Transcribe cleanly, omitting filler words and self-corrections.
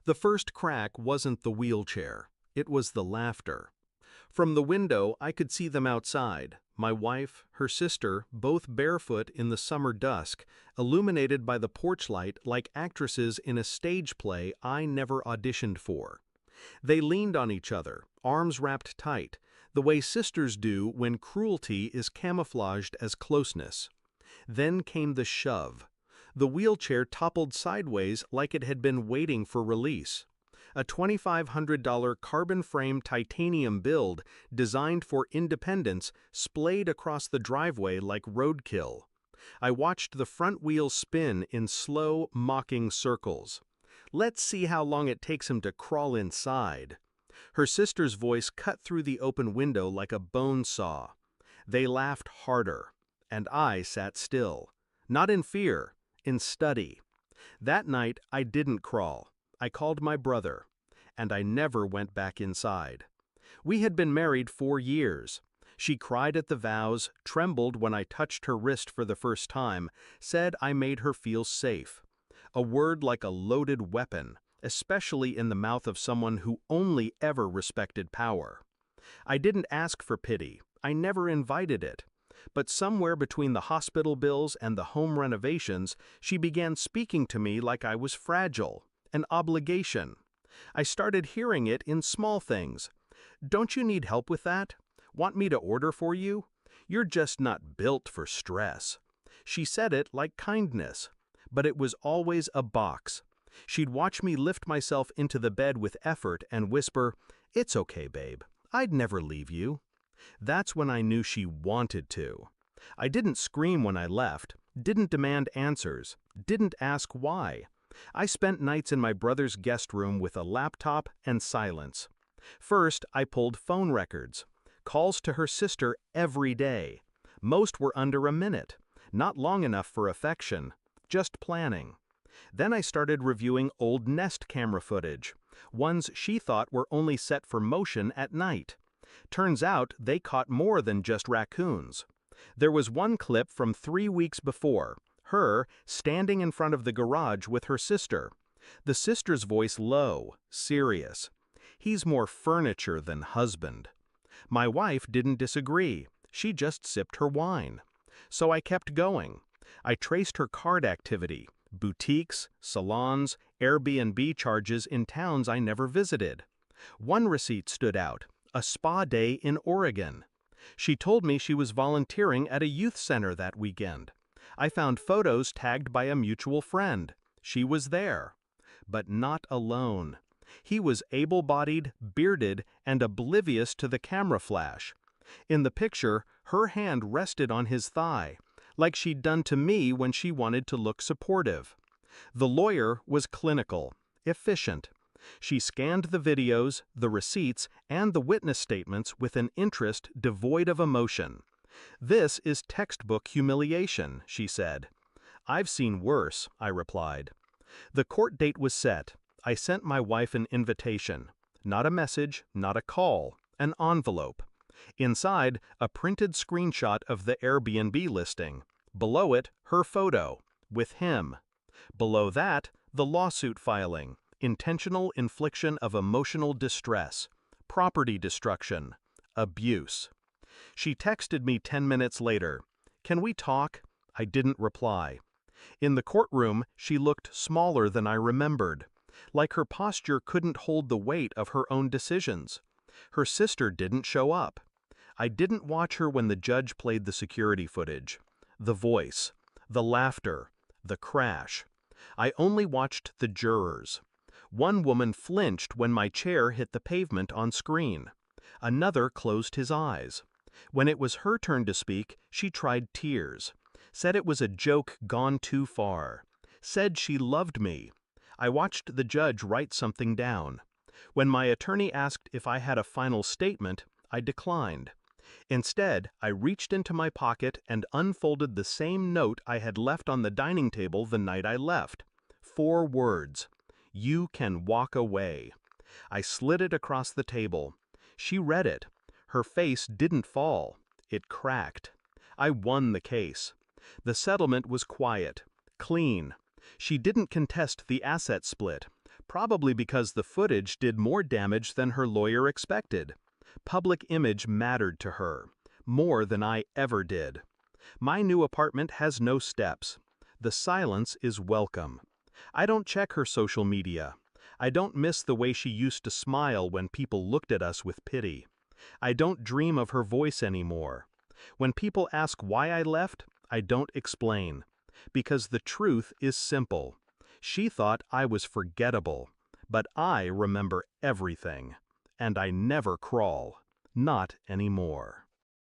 The first crack wasn't the wheelchair. It was the laughter. From the window, I could see them outside, my wife, her sister, both barefoot in the summer dusk, illuminated by the porch light like actresses in a stage play I never auditioned for. They leaned on each other, arms wrapped tight, the way sisters do when cruelty is camouflaged as closeness. Then came the shove. The wheelchair toppled sideways like it had been waiting for release. A $2,500 carbon frame titanium build designed for independence splayed across the driveway like roadkill. I watched the front wheels spin in slow, mocking circles. "Let's see how long it takes him to crawl inside." Her sister's voice cut through the open window like a bone saw. They laughed harder, and I sat still. Not in fear, in study. That night, I didn't crawl. I called my brother, and I never went back inside. We had been married 4 years. She cried at the vows, trembled when I touched her wrist for the first time, said I made her feel safe. A word like a loaded weapon, especially in the mouth of someone who only ever respected power. I didn't ask for pity. I never invited it. But somewhere between the hospital bills and the home renovations, she began speaking to me like I was fragile, an obligation. I started hearing it in small things. "Don't you need help with that? Want me to order for you? You're just not built for stress." She said it like kindness, but it was always a box. She'd watch me lift myself into the bed with effort and whisper, "It's okay, babe. I'd never leave you." That's when I knew she wanted to. I didn't scream when I left, didn't demand answers, didn't ask why. I spent nights in my brother's guest room with a laptop and silence. First, I pulled phone records. Calls to her sister every day. Most were under a minute, not long enough for affection, just planning. Then I started reviewing old Nest camera footage, ones she thought were only set for motion at night. Turns out they caught more than just raccoons. There was one clip from 3 weeks before, her standing in front of the garage with her sister. The sister's voice low, serious. "He's more furniture than husband." My wife didn't disagree. She just sipped her wine. So I kept going. I traced her card activity, boutiques, salons, Airbnb charges in towns I never visited. One receipt stood out. A spa day in Oregon. She told me she was volunteering at a youth center that weekend. I found photos tagged by a mutual friend. She was there. But not alone. He was able-bodied, bearded, and oblivious to the camera flash. In the picture, her hand rested on his thigh, like she'd done to me when she wanted to look supportive. The lawyer was clinical, efficient. She scanned the videos, the receipts, and the witness statements with an interest devoid of emotion. "This is textbook humiliation," she said. "I've seen worse," I replied. The court date was set. I sent my wife an invitation. Not a message, not a call, an envelope. Inside, a printed screenshot of the Airbnb listing. Below it, her photo, with him. Below that, the lawsuit filing. Intentional infliction of emotional distress, property destruction, abuse. She texted me 10 minutes later. "Can we talk?" I didn't reply. In the courtroom, she looked smaller than I remembered, like her posture couldn't hold the weight of her own decisions. Her sister didn't show up. I didn't watch her when the judge played the security footage, the voice, the laughter, the crash. I only watched the jurors. One woman flinched when my chair hit the pavement on screen. Another closed his eyes. When it was her turn to speak, she tried tears. Said it was a joke gone too far. Said she loved me. I watched the judge write something down. When my attorney asked if I had a final statement, I declined. Instead, I reached into my pocket and unfolded the same note I had left on the dining table the night I left. 4 words. "You can walk away." I slid it across the table. She read it. Her face didn't fall. It cracked. I won the case. The settlement was quiet, clean. She didn't contest the asset split. Probably because the footage did more damage than her lawyer expected. Public image mattered to her, more than I ever did. My new apartment has no steps. The silence is welcome. I don't check her social media. I don't miss the way she used to smile when people looked at us with pity. I don't dream of her voice anymore. When people ask why I left, I don't explain. Because the truth is simple. She thought I was forgettable, but I remember everything. And I never crawl. Not anymore.